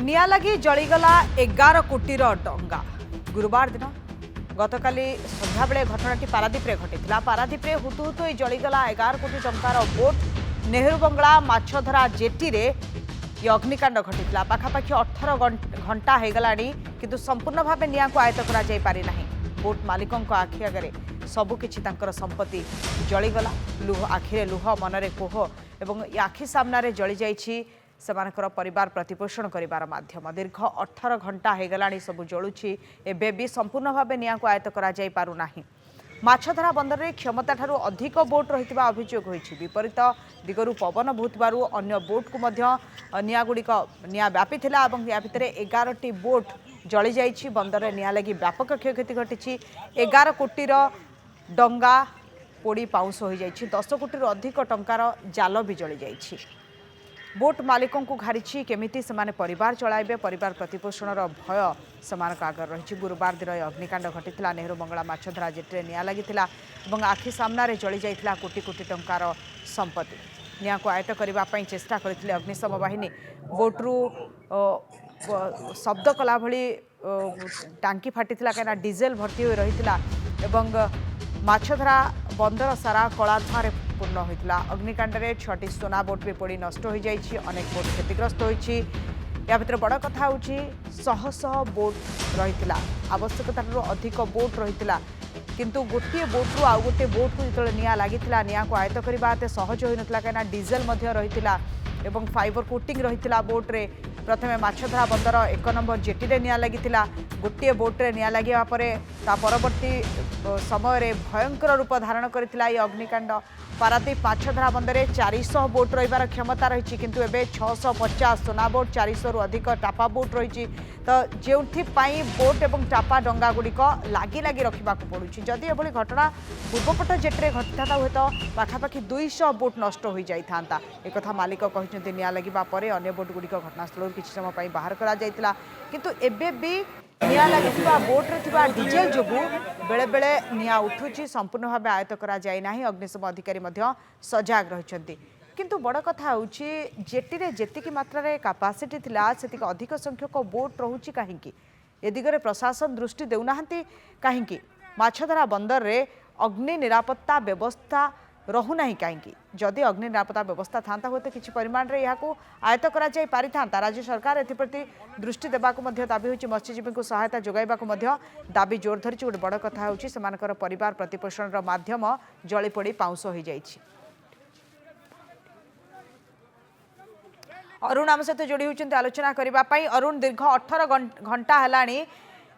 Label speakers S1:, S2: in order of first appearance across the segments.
S1: निया लगी जलीगला 11 कोटीर डंगा गुरुवार दिन गतकाली संध्या बेले घटनाटी पारादीपे घटी पारादीपे हुतु हुतु जलीगला 11 कोटी टंकार बोट नेहरू बंगला माछधरा जेटी रे ये अग्निकांड घटी पाखापाखि 18 घंटा होगला किंतु संपूर्ण भाव निया को आयत्त कर पारि नाही। बोट मालिकों आखि आगे सबकिछि संपत्ति जलीगला लुह आखिरे लुह मनरे कोह एवं आखि सामने जली जाइछि सेमानकर परिवार प्रतिपोषण करिवार माध्यम दीर्घ 18 घंटा होगला सब जलुछि एबे भी संपूर्ण भाव निया को आयत्त करा जाई पारु नाही। माछधरा बंदर में क्षमता ठारू अधिक बोट रही अभियोग होइछि। विपरीत दिगरु पवन बहुतबारु अन्य बोट को मध्य नियागुड़िक निया व्यापीथिला एवं या भितर 11टी बोट जली जाइछि। बंदर में निया लगी व्यापक क्षयक्षति घटी 11 कोटीर डंगा पोड़ी पाउंस हो जाइछि। 10 कोटी अधिक टंकार जाल भी जली जाइछि। बोट मालिकों को घारिछि केमिति सेमाने परिवार चलाइबे परिवार प्रतिपोषणर भय सेमानक आगर रही। गुरुवार दिन अग्निकांड घटी नेहरू बंगला माछधरा जेट्रे निया लगिथिला एवं आखि सामने जली जाइथिला कोटी कोटी टंकार संपत्ति। निया को आयत्त करबा पई चेष्टा करथिले अग्निशम बाहिनी। बोट्रु शब्द कला भली टांकी फाटिथिला कना डीजेल भर्ती हो रहिथिला एवं माछधरा बंदर सारा कलाधुआं पूर्ण होता। अग्निकांड में 6टी सोना बोट भी पोड़ी नष्ट हो जाइछि। अनेक बोट क्षतिग्रस्त होइछि। या भितर बड़ कथा होछि शह शह बोट रहितिला आवश्यकता अधिक बोट रहितिला किंतु गोटे बोट्रु आउ गोटे बोट को जो निया लगिथिला निया को आयत्त करबा एते सहज होई नथला कना डीजेल मध्य रहितिला एवं फाइबर कोटिंग रहितिला बोट रे। प्रथमे माछधरा बंदर 1 नंबर जेटी रे निया लगिथिला गोटे बोट रे निया लगिया परे ता परवर्ती समय रे भयंकर रूप धारण करथिला ये अग्निकांड। पारादीप माछधरा बंदर में 400 बोट रही क्षमता रही किंतु एबे 650 सोना बोट 400 रु अधिक टापा बोट रही तो जो बोट एवं टापा डंगा गुड़िक लगी लगी रखा पड़ुछि। जदि एभली घटना पूर्वपट जेट्रे घटी था हुए तो पाखापाखि 200 बोट नष्ट हो जाता। एक मालिक कहते निया लगिबा परे अन्य बोट गुड़िक घटनास्थल किसी समय बाहर करा जायतिला किंतु एबे भी निया लगी बोट्रे थिबा डीजेल जोगु बेले बेले निया उठुची संपूर्ण भाव आयत्त करा जाय नाही। अग्निशम अधिकारी मध्य सजाग रहिछंती किंतु बड़ कथा होउची जेटी रे जेतिकी मात्रा रे कैपेसिटी थिला सेतिक अधिक संख्यक बोट रहुची काहेकि ए दिगरे प्रशासन दृष्टि देउनाहंती काहेकि माछधरा बंदर रे अग्नि निरापत्ता व्यवस्था रहु नाही काहेकि जदि अग्नि निरापत्ता व्यवस्था थांता हुए तो किसी परिमाण रे याकू आयत्त करा जाय पारिथांता। राज्य सरकार एप्रति दृष्टि देबाकू मध्य दाबी होची मत्स्यजीवी को सहायता जोगाइबाकू मध्य दाबी जोर धरिछि। गोटे बड़ कथा होची सेमानकर परिवार प्रतिपोषणर माध्यम जली पड़ी पाउंस हो जाइछि। अरुण आम सहित जोड़ी होती आलोचना करने। अरुण दीर्घ 18 घंटा है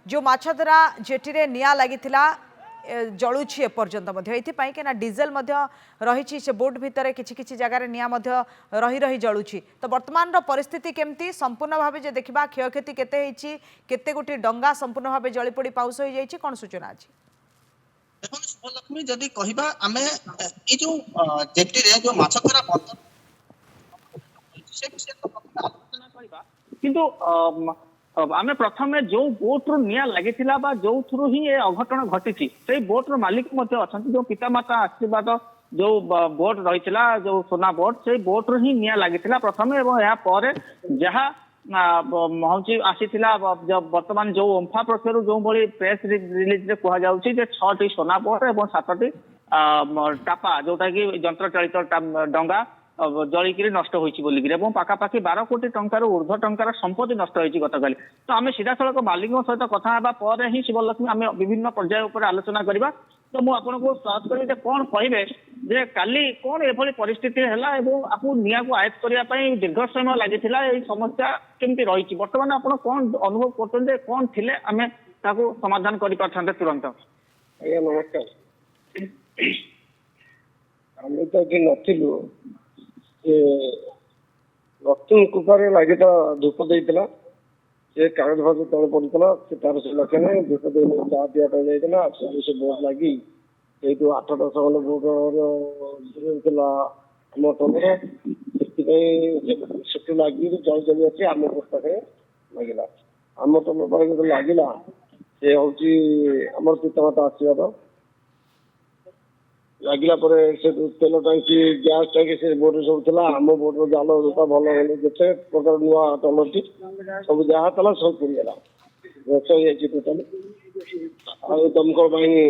S1: जो माछधरा जेटी रे निया लगिथिला जलुछि एपर्यंत ये डीजेल रही से बोट भितर किसी जगार निया रही रही जलुछि तो वर्तमान परिस्थिति केमती संपूर्ण भाव जे देखा क्षयक्षति केते केते गोटी डंगा संपूर्ण भाव जली पड़ी पाउस हो जाइछि कौन सूचना अछि?
S2: देखो शुभलक्ष्मी जदि कहिबा आमे ए जो जेटी रे जो माछधरा बंदर से विषय तो आलोचना करिबा किंतु आमे प्रथमे जो बोट रो निया लागिथिला बा जो थ्रु ही ए अघटन घटिछि से बोट रो मालिक मध्ये अछंती जो पितामाता आशीर्वाद जो बोट रहिथिला जो सोना बोट से बोट रो ही निया लागिथिला प्रथमे एवं या परे जहा महौची आसीथिला वर्तमान जो ओम्फा पक्षरु जो भली प्रेस रिलीज रे कहा जाउछि जे 6टी सोना बोट एवं 7टी टापा जोटा कि यंत्र चालित डंगा जलिकी नष्ट होगी पाखापाखि 12 कोटी टंकार ऊर्ध्व टंकार संपत्ति नष्ट होगी गतकाली। तो आम सीधा सड़क मालिक सहित कथा पर ही शिवलक्ष्मी आम विभिन्न पर्याय उपर आलोचना करवा। तो मुझे आपको सहज करी कौन कहे जे काली कौन एभली परिस्थिति है आपको निया को आयत्त करने दीर्घ समय लगी समस्या केमती रही बर्तमान आप कौन अनुभव करते कौन थे आम समाधान कर पारे तुरंत?
S3: आज्ञा नमस्कार। आम तो नथिलु लक्ष्मी कृपार लगे धूप देता से कागज फागज तले पड़ा से तार से लक्ष्य धूप दे चा पीवाई जाता से बोट लगी ये 8-10 खंड बोट आम टोले से लगी जल जली अच्छे आम बोट पाखे लगे आम टोल पाखे जो लगिला से हूँ आम पितामाता आशीर्वाद ଲାଗିଲା ପରେ ସେ ତେଲ ଟାଙ୍କି ଗ୍ୟାସ୍ ଟାଙ୍କି ସେ ବୋଟରେ ସବୁ ଥିଲା। ଆମ ବୋଟର ଜାଲ ଜୋତା ଭଲ ହେଲେ ଯେତେ ପ୍ରକାର ନୂଆ ଟଲରଟି ସବୁ ଯାହା ଥିଲା ସବୁ ପୋଡ଼ିଗଲା, ଗଛ ହେଇଯାଇଛି ଟୋଟାଲି। ଆଉ ଦମକଳ ବାହିନୀ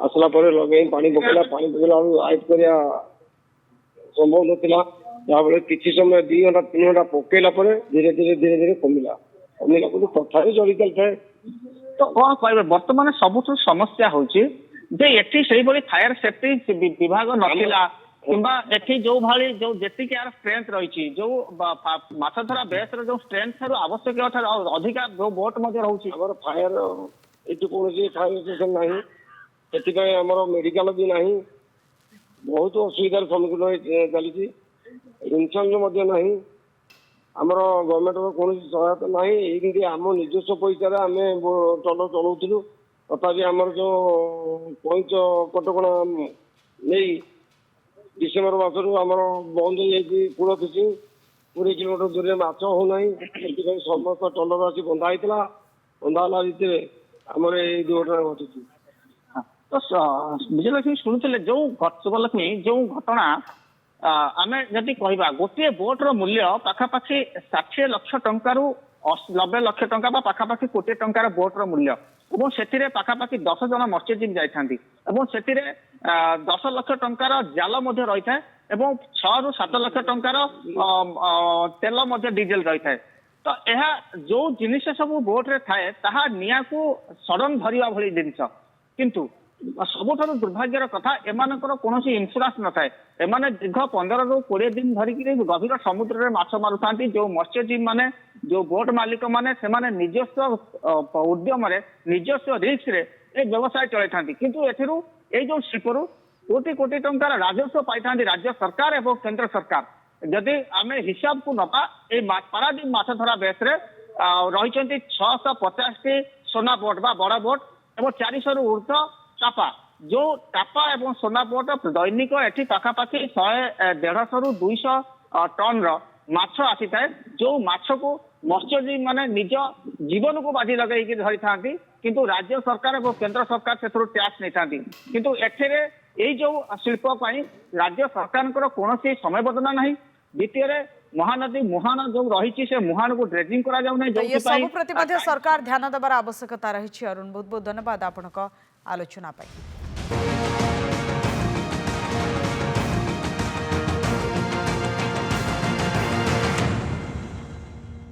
S3: ଆସିଲା ପରେ ଲଗେଇ ପାଣି ପକେଇଲା ବେଳକୁ ଆଇଟ୍ କରିବା ସମ୍ଭବ ନଥିଲା। ଯାହାଫଳରେ କିଛି ସମୟ 2 ଘଣ୍ଟା 3 ଘଣ୍ଟା ପକେଇଲା ପରେ ଧୀରେ ଧୀରେ କମିଲା କିନ୍ତୁ ତଥାପି ଜଳି ଚାଲିଥାଏ।
S2: ତ କଣ କହିବେ ବର୍ତ୍ତମାନ ସବୁଠୁ ସମସ୍ୟା ହଉଛି ଯେ ଏଠି ସେଇଭଳି ଫାୟାର ସେଫ୍ଟି ବିଭାଗ ନଥିଲା କିମ୍ବା ଏଠି ଯୋଉ ଯେତିକି ଆର ଷ୍ଟ୍ରେନ୍ଥ ରହିଛି ଯୋଉ ମାଛ ଧରା ବେସର ଯୋଉ ଷ୍ଟ୍ରେନ୍ଥ ଠାରୁ ଆବଶ୍ୟକୀୟ ଠାରୁ ଅଧିକା ଯୋଉ ବୋଟ ମଧ୍ୟ ରହୁଛି।
S3: ଆମର ଫାୟାର ଏଠି କୌଣସି ଫାୟାର ଷ୍ଟେସନ ନାହିଁ, ସେଥିପାଇଁ ଆମର ମେଡିକାଲ ବି ନାହିଁ। ବହୁତ ଅସୁବିଧାର ସମ୍ମୁଖୀନ ଚାଲିଛି। ଇନ୍ସୁରାନ୍ସ ମଧ୍ୟ ନାହିଁ। ଆମର ଗଭର୍ଣ୍ଣମେଣ୍ଟର କୌଣସି ସହାୟତା ନାହିଁ। ଏମିତି ଆମ ନିଜସ୍ୱ ପଇସାରେ ଆମେ ଟଲର ଚଳଉଥିଲୁ। ତଥାପି ଆମର ଯୋଉ ପଇଁଚ କଟକଣା ନେଇ ଡିସେମ୍ବର ମାସରୁ ଆମର ବନ୍ଦ ହେଇଯାଇଛି କୂଳ ଫିସିଂ। 20 କିଲୋମିଟର ଦୂରରେ ମାଛ ହଉନାହିଁ। ସେଥିପାଇଁ ସମସ୍ତ ଟଲର ଆସି ବନ୍ଧା ହେଇଥିଲା। ବନ୍ଧା ହେଲା ଭିତରେ ଆମର ଏଇ ଦୁର୍ଘଟଣା ଘଟିଛି।
S2: ତ ବିଜୟଲକ୍ଷ୍ମୀ ଶୁଣୁଥିଲେ ଯୋଉ ଶୁଭଲକ୍ଷ୍ମୀ ଯୋଉ ଘଟଣା ଆମେ ଯଦି କହିବା ଗୋଟିଏ ବୋଟର ମୂଲ୍ୟ ପାଖାପାଖି 60 ଲକ୍ଷ ଟଙ୍କାରୁ 90 ଲକ୍ଷ ଟଙ୍କା ବା ପାଖାପାଖି 1 କୋଟି ଟଙ୍କାର ବୋଟର ମୂଲ୍ୟ ଏବଂ ସେଥିରେ ପାଖାପାଖି 10 ଜଣ ମତ୍ସ୍ୟଜୀବୀ ଯାଇଥାନ୍ତି ଏବଂ ସେଥିରେ 10 ଲକ୍ଷ ଟଙ୍କାର ଜାଲ ମଧ୍ୟ ରହିଥାଏ ଏବଂ 6 ରୁ 7 ଲକ୍ଷ ଟଙ୍କାର ତେଲ ମଧ୍ୟ ଡିଜେଲ ରହିଥାଏ। ତ ଏହା ଯୋଉ ଜିନିଷ ସବୁ ବୋଟରେ ଥାଏ ତାହା ନିଆଁକୁ ସଡନ ଧରିବା ଭଳି ଜିନିଷ, କିନ୍ତୁ ସବୁଠାରୁ ଦୁର୍ଭାଗ୍ୟର କଥା ଏମାନଙ୍କର କୌଣସି ଇନ୍ସୁରାନ୍ସ ନଥାଏ। ଏମାନେ ଦୀର୍ଘ 15 ରୁ 20 ଦିନ ଧରିକି ଗଭୀର ସମୁଦ୍ରରେ ମାଛ ମାରୁଥାନ୍ତି। ଯୋଉ ମତ୍ସ୍ୟଜୀବୀ ମାନେ ଯୋଉ ବୋଟ ମାଲିକ ମାନେ ସେମାନେ ନିଜସ୍ୱ ଉଦ୍ୟମରେ ନିଜସ୍ୱ ରିସ୍କରେ ଏ ବ୍ୟବସାୟ ଚଳାଇଥାନ୍ତି, କିନ୍ତୁ ଏଥିରୁ ଏଇ ଯୋଉ ଶିଳ୍ପରୁ କୋଟି କୋଟି ଟଙ୍କାର ରାଜସ୍ୱ ପାଇଥାନ୍ତି ରାଜ୍ୟ ସରକାର ଏବଂ କେନ୍ଦ୍ର ସରକାର। ଯଦି ଆମେ ହିସାବକୁ ନବା ଏଇ ପାରାଦୀପ ମାଛ ଧରା ବେସରେ ରହିଛନ୍ତି 650ଟି সোনা ବୋଟ ବା ବଡ ବୋଟ ଏବଂ 400 ରୁ ଉର୍ଦ୍ଧ୍ୱ টাপা। ଯୋଉ টাপା ଏବଂ সোনা ବୋଟ ଦୈନିକ ଏଠି ପାଖାପାଖି 150 ରୁ 200 ଟନର ମାଛ ଆସିଥାଏ, ଯୋଉ ମାଛକୁ ମତ୍ସ୍ୟଜୀବୀ ମାନେ ନିଜ ଜୀବନକୁ ବାଜି ଲଗେଇକି ଧରିଥାନ୍ତି, କିନ୍ତୁ ରାଜ୍ୟ ସରକାର ଏବଂ କେନ୍ଦ୍ର ସରକାର ସେଥିରୁ ଟ୍ୟାକ୍ସ ନେଇଥାନ୍ତି। କିନ୍ତୁ ଏଥିରେ ଏଇ ଯୋଉ ଶିଳ୍ପ ପାଇଁ ରାଜ୍ୟ ସରକାରଙ୍କର କୌଣସି ସମୟବର୍ଦ୍ଧନା ନାହିଁ। ଦ୍ୱିତୀୟରେ ମହାନଦୀ ମୁହାଣ ଯୋଉ ରହିଛି ସେ ମୁହାଣକୁ ଡ୍ରେଜିଂ କରାଯାଉନାହିଁ,
S1: ये
S2: ଯୋଉଥିପାଇଁ
S1: सब प्रति सरकार ध्यान देवार आवश्यकता रही। अरुण बहुत बहुत धन्यवाद आपनक आलोचना पाई।